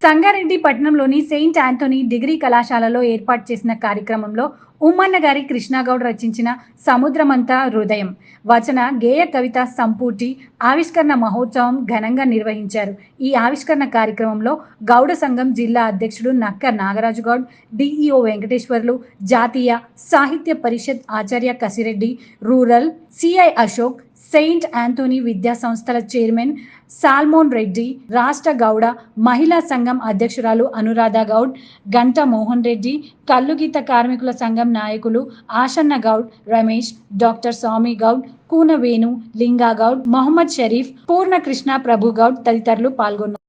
సంగారెడ్డి పట్టణంలోని Saint Anthony degree కళాశాలలో ఏర్పాటు చేసిన కార్యక్రమంలో ఉమ్మన్న గారి కృష్ణాగౌడ్ రచించిన సముద్రమంతా హృదయం వచన గేయ కవిత సంపూర్తి ఆవిష్కరణ మహోత్సవం ఘనంగా నిర్వహించారు. ఈ ఆవిష్కరణ కార్యక్రమంలో గౌడ సంఘం జిల్లా అధ్యక్షుడు నక్క నాగరాజు గౌడ్, డిఈఓ వెంకటేశ్వర్లు, జాతీయ సాహిత్య పరిషత్ Acharya Kasireddy, rural CI Ashok, saint Anthony విద్యా సంస్థల చైర్మన్ సాల్మోన్ రెడ్డి, రాష్ట్ర గౌడ మహిళా సంఘం అధ్యక్షురాలు అనురాధ గౌడ్, గంట మోహన్ రెడ్డి, కల్లుగీత కార్మికుల సంఘం నాయకులు ఆషన్న గౌడ్, రమేష్, డాక్టర్ స్వామి గౌడ్, కూన వేణు, లింగా గౌడ్, మొహమ్మద్ షరీఫ్, పూర్ణకృష్ణ ప్రభు గౌడ్ తదితరులు పాల్గొన్నారు.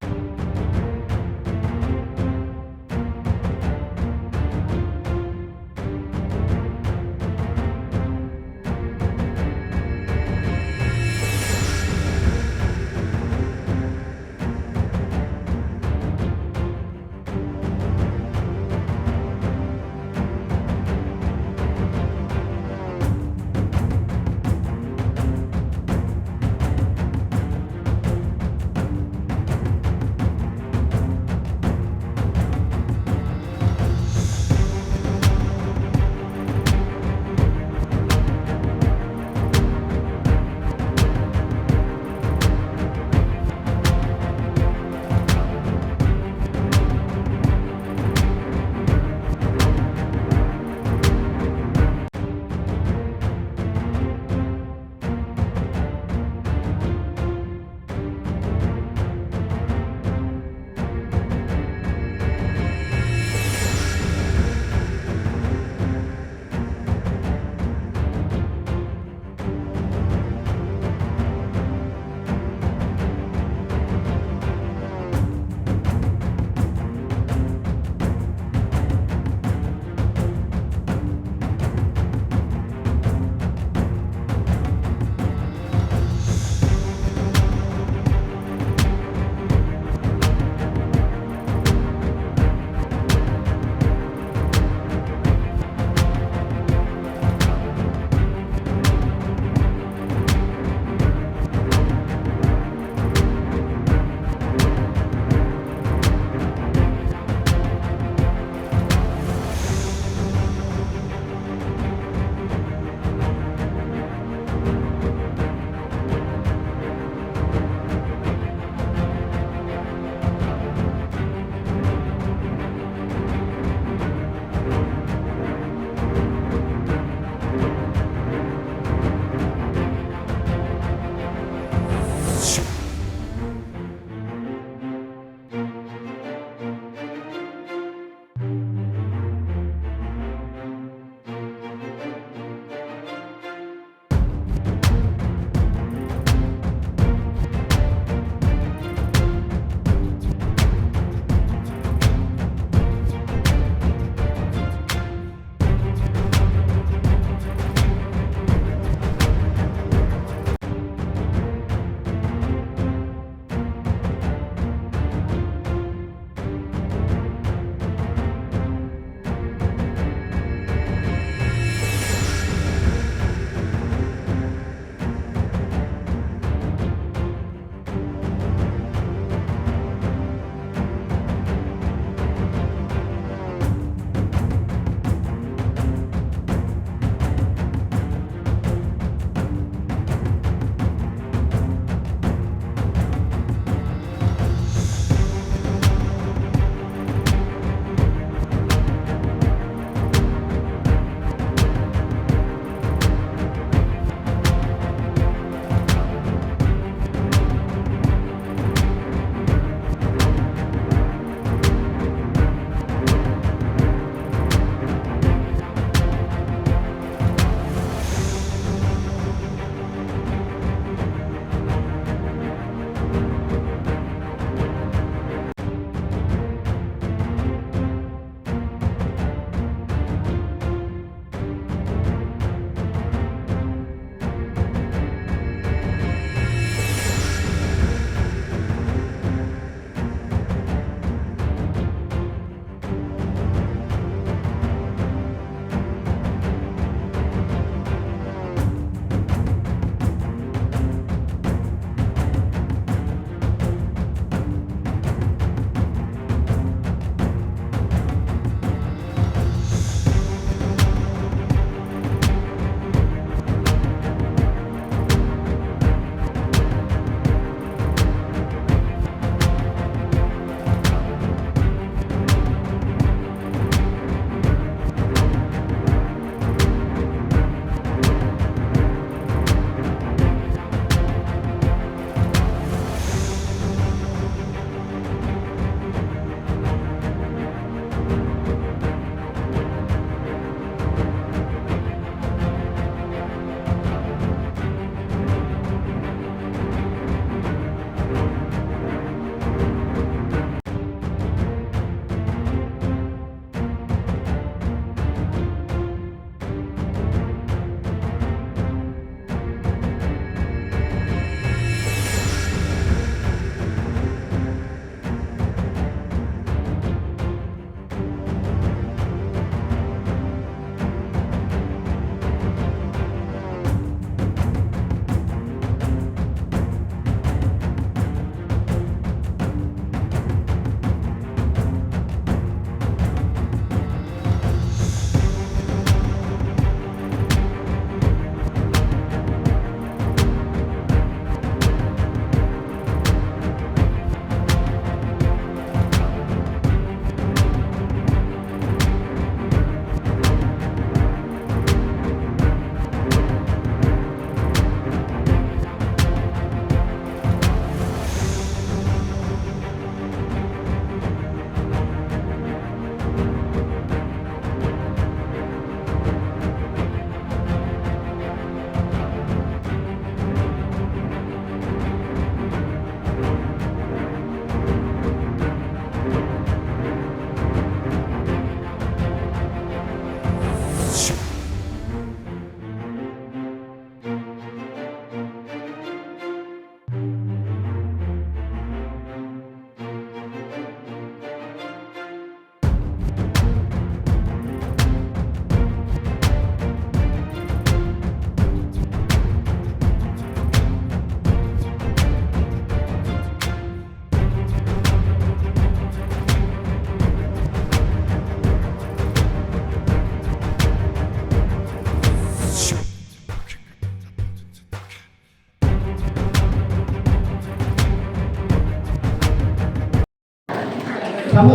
కవి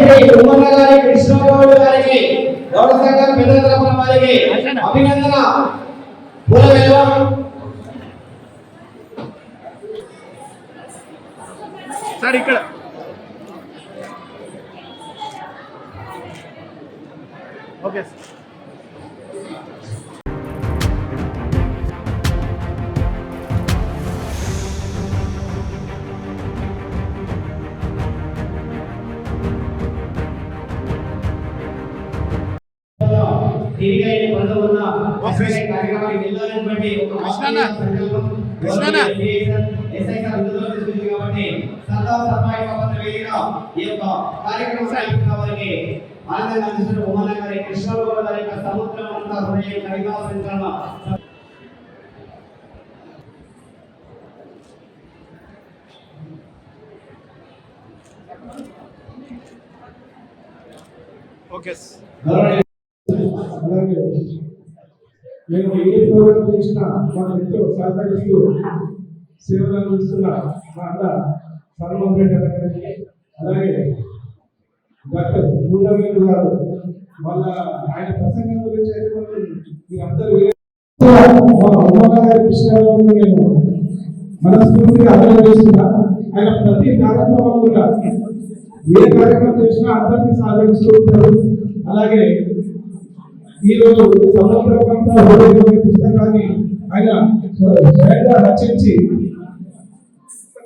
శ్రీ ఉమ్మన్న గారి కృష్ణగౌడ్ గారికి గౌడ సంఘం పెద్దల తరపున వారికి అభినందన పూలవేల సార్ ఇక్కడ ఓకే సార్. ఓకే నేను ఏ ప్రోగ్రాం చేసినా మాకు ఎంతో సహకరిస్తూ సేవలు అందిస్తున్న మా అన్న సర్వోపేట గారికి, అలాగే డాక్టర్ పూర్ణవేలు గారు వాళ్ళ ఆయన ప్రసంగం గురించి అయితే మీరు అందరూ మా అమ్మగారి కృష్ణగారు నేను మనస్ఫూర్తిగా అభినందిస్తున్నా. ఆయన ప్రతి కార్యక్రమం కూడా ఏ కార్యక్రమం చేసినా అందరినీ సహకరిస్తూ ఉంటారు. అలాగే ఈరోజు సముద్రమంతా పుస్తకాన్ని ఆయన స్వయంగా రచించి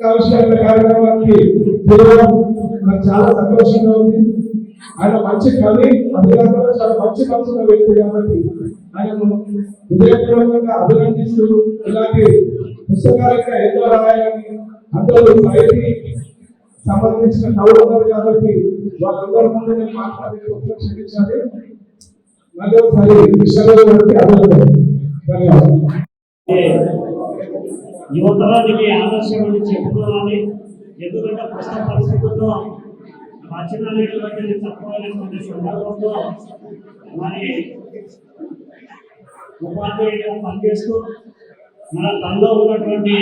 ఆవిష్కరణ కార్యక్రమానికి తిరగడం నాకు చాలా సంతోషంగా ఉంది. ఆయన మంచి కవి, అభినందనలో చాలా మంచి మనసున్న వ్యక్తి కాబట్టి ఆయనను హృదయపూర్వకంగా అభినందిస్తూ ఇలాంటి పుస్తకాలకి ఎన్నో రాయాలని అందరూ బయటికి సంబంధించిన కవులు ఉన్నారు కాబట్టి వాళ్ళందరి ముందు నేను మాట్లాడే క్షమించాలి. మళ్ళీ ఒకసారి కృష్ణగారు గారికి అభినందనలు. ధన్యవాదాలు. యువతరానికి ఆదర్శమని చెప్పుకోవాలి. ఎందుకంటే ప్రస్తుత పరిస్థితుల్లో రచన అనేటువంటిది తక్కువైనటువంటి సందర్భంలో మరి ఉపాధ్యాయుడిగా పనిచేస్తూ మన తనలో ఉన్నటువంటి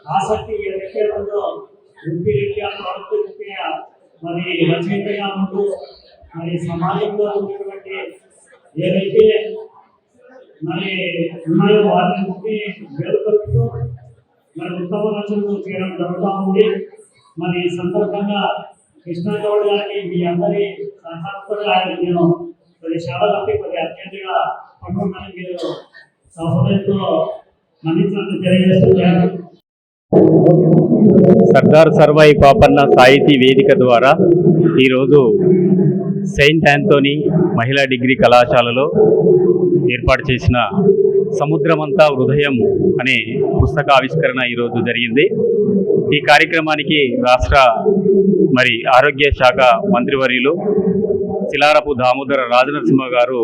ఆసక్తి ఏదైతే ఉందో వృత్తిరీత్యా ప్రవృత్తి రీత్యా మరి రచయితగా ఉంటూ మరి సమాజంలో ఉన్నటువంటి ఏదైతే మరి ఉన్నాయో వాటిని వేరుపరుస్తూ మరి ఉత్తమ రచనలు చేయడం జరుగుతూ ఉంది. మరి ఈ సందర్భంగా కృష్ణగౌడ్ గారికి మీ అందరి సహకారంతో ఆయన నేను మరి చాలా మరి అత్యంతగా పండుగని మీరు సహృదయంతో మన్నించాలని తెలియజేస్తున్నాను. సర్దార్ సర్వాయి పాపన్న సాహితీ వేదిక ద్వారా ఈరోజు సెయింట్ ఆంథోనీ మహిళా డిగ్రీ కళాశాలలో ఏర్పాటు చేసిన సముద్రమంతా హృదయం అనే పుస్తక ఆవిష్కరణ ఈరోజు జరిగింది. ఈ కార్యక్రమానికి రాష్ట్ర ఆరోగ్య శాఖ మంత్రివర్యులు శిలారపు దామోదర రాజనరసింహ గారు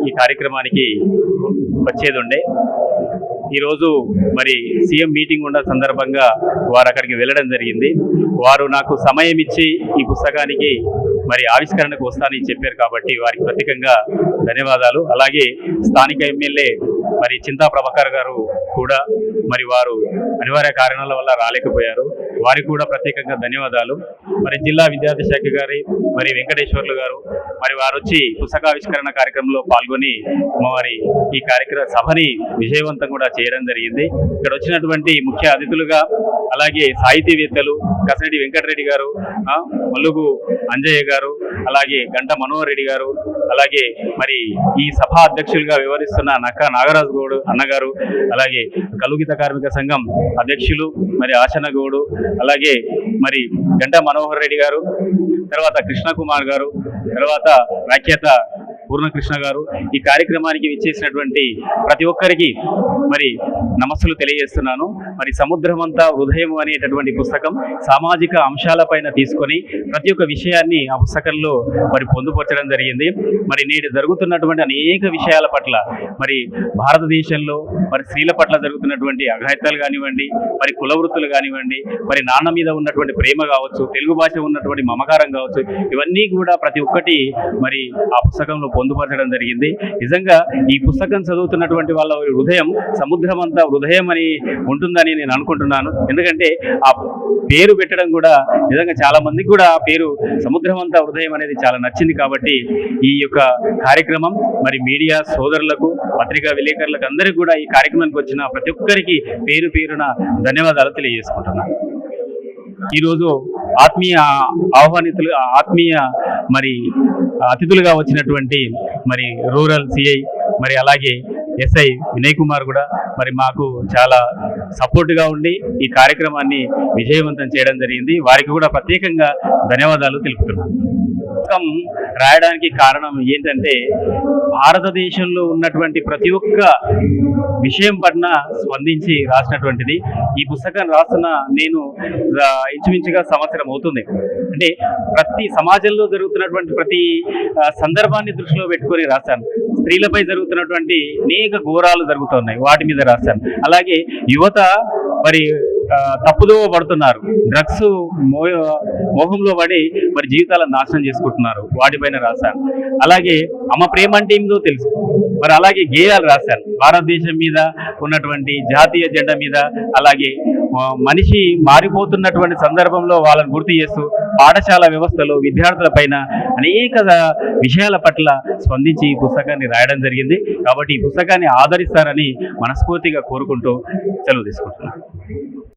ఈ కార్యక్రమానికి వచ్చేది ఉండే. ఈరోజు సీఎం మీటింగ్ ఉన్న సందర్భంగా వారు అక్కడికి వెళ్ళడం జరిగింది. వారు నాకు సమయం ఇచ్చి ఈ పుస్తకానికి ఆవిష్కరణకు వస్తానని చెప్పారు కాబట్టి వారికి ప్రత్యేకంగా ధన్యవాదాలు. అలాగే స్థానిక ఎమ్మెల్యే చింతా ప్రభాకర్ గారు కూడా వారు అనివార్య కారణాల వల్ల రాలేకపోయారు. వారికి కూడా ప్రత్యేకంగా ధన్యవాదాలు. జిల్లా విద్యార్థి శాఖ గారి వెంకటేశ్వర్లు గారు వారు వచ్చి పుస్తకావిష్కరణ కార్యక్రమంలో పాల్గొని ఈ కార్యక్రమ సభని విజయవంతం కూడా చేయడం జరిగింది. ఇక్కడ వచ్చినటువంటి ముఖ్య అతిథులుగా అలాగే సాహితీవేత్తలు కసిరెడ్డి వెంకటరెడ్డి గారు, మల్లుగు అంజయ్య గారు, అలాగే గంట మనోహర్ రెడ్డి గారు, అలాగే ఈ సభా అధ్యక్షులుగా వ్యవహరిస్తున్న నక్కా నాగరాజు గౌడ్ అన్నగారు, అలాగే కలుగిత కార్మిక సంఘం అధ్యక్షులు ఆచన గౌడు, అలాగే గంట మనోహర్ రెడ్డి గారు, తర్వాత కృష్ణ కుమార్ గారు, తర్వాత వ్యాఖ్యాత పూర్ణకృష్ణ గారు, ఈ కార్యక్రమానికి విచ్చేసినటువంటి ప్రతి ఒక్కరికి నమస్సులు తెలియజేస్తున్నాను. సముద్రమంతా హృదయం అనేటటువంటి పుస్తకం సామాజిక అంశాలపైన తీసుకొని ప్రతి ఒక్క విషయాన్ని ఆ పుస్తకంలో పొందుపరచడం జరిగింది. నేడు జరుగుతున్నటువంటి అనేక విషయాల పట్ల భారతదేశంలో స్త్రీల పట్ల జరుగుతున్నటువంటి అఘాయిత్యాలు కానివ్వండి, కుల వృత్తులు కానివ్వండి, నాన్న మీద ఉన్నటువంటి ప్రేమ కావచ్చు, తెలుగు భాష ఉన్నటువంటి మమకారం కావచ్చు, ఇవన్నీ కూడా ప్రతి ఒక్కటి ఆ పుస్తకంలో పొందుపరచడం జరిగింది. నిజంగా ఈ పుస్తకం చదువుతున్నటువంటి వాళ్ళ హృదయం సముద్రమంతా హృదయం అని ఉంటుందని నేను అనుకుంటున్నాను. ఎందుకంటే ఆ పేరు పెట్టడం కూడా నిజంగా చాలా మందికి కూడా ఆ పేరు సముద్రమంతా హృదయం అనేది చాలా నచ్చింది. కాబట్టి ఈ యొక్క కార్యక్రమం మరి మీడియా సోదరులకు, పత్రికా విలేకరులకు అందరికీ కూడా ఈ కార్యక్రమానికి వచ్చిన ప్రతి ఒక్కరికి పేరు పేరున ధన్యవాదాలు తెలియజేసుకుంటున్నాను. ఈరోజు ఆత్మీయ మరి అతిథులుగా వచ్చినటువంటి మరి రూరల్ సిఐ మరి అలాగే ఎస్ఐ వినయ్ కుమార్ కూడా మరి మాకు చాలా సపోర్ట్గా ఉండి ఈ కార్యక్రమాన్ని విజయవంతం చేయడం జరిగింది. వారికి కూడా ప్రత్యేకంగా ధన్యవాదాలు తెలుపుతున్నాను. పుస్తకం రాయడానికి కారణం ఏంటంటే భారతదేశంలో ఉన్నటువంటి ప్రతి ఒక్క విషయం పట్ల స్పందించి రాసినటువంటిది. ఈ పుస్తకం రాస్తున్న నేను ఇంచుమించుగా సంవత్సరం అవుతుంది. అంటే ప్రతి సమాజంలో జరుగుతున్నటువంటి ప్రతి సందర్భాన్ని దృష్టిలో పెట్టుకొని రాశాను. స్త్రీలపై జరుగుతున్నటువంటి అనేక ఘోరాలు జరుగుతున్నాయి, వాటి మీద రాశాను. అలాగే యువత మరి తప్పుదోవ పడుతున్నారు, డ్రగ్స్ మోహంలో పడి మరి జీవితాలను నాశనం చేసుకుంటున్నారు, వాటిపైన రాశాను. అలాగే అమ్మ ప్రేమ అంటే ఏమిటో తెలుసు, మరి అలాగే గేయాలు రాశాను. భారతదేశం మీద ఉన్నటువంటి జాతీయ జెండా మీద, అలాగే మనిషి మారిపోతున్నటువంటి సందర్భంలో వాళ్ళని గుర్తు చేస్తూ పాఠశాల వ్యవస్థలో విద్యార్థుల పైన అనేక విషయాల పట్ల స్పందించి ఈ పుస్తకాన్ని రాయడం జరిగింది. కాబట్టి ఈ పుస్తకాన్ని ఆదరిస్తారని మనస్ఫూర్తిగా కోరుకుంటూ సెలవు తీసుకుంటున్నాను.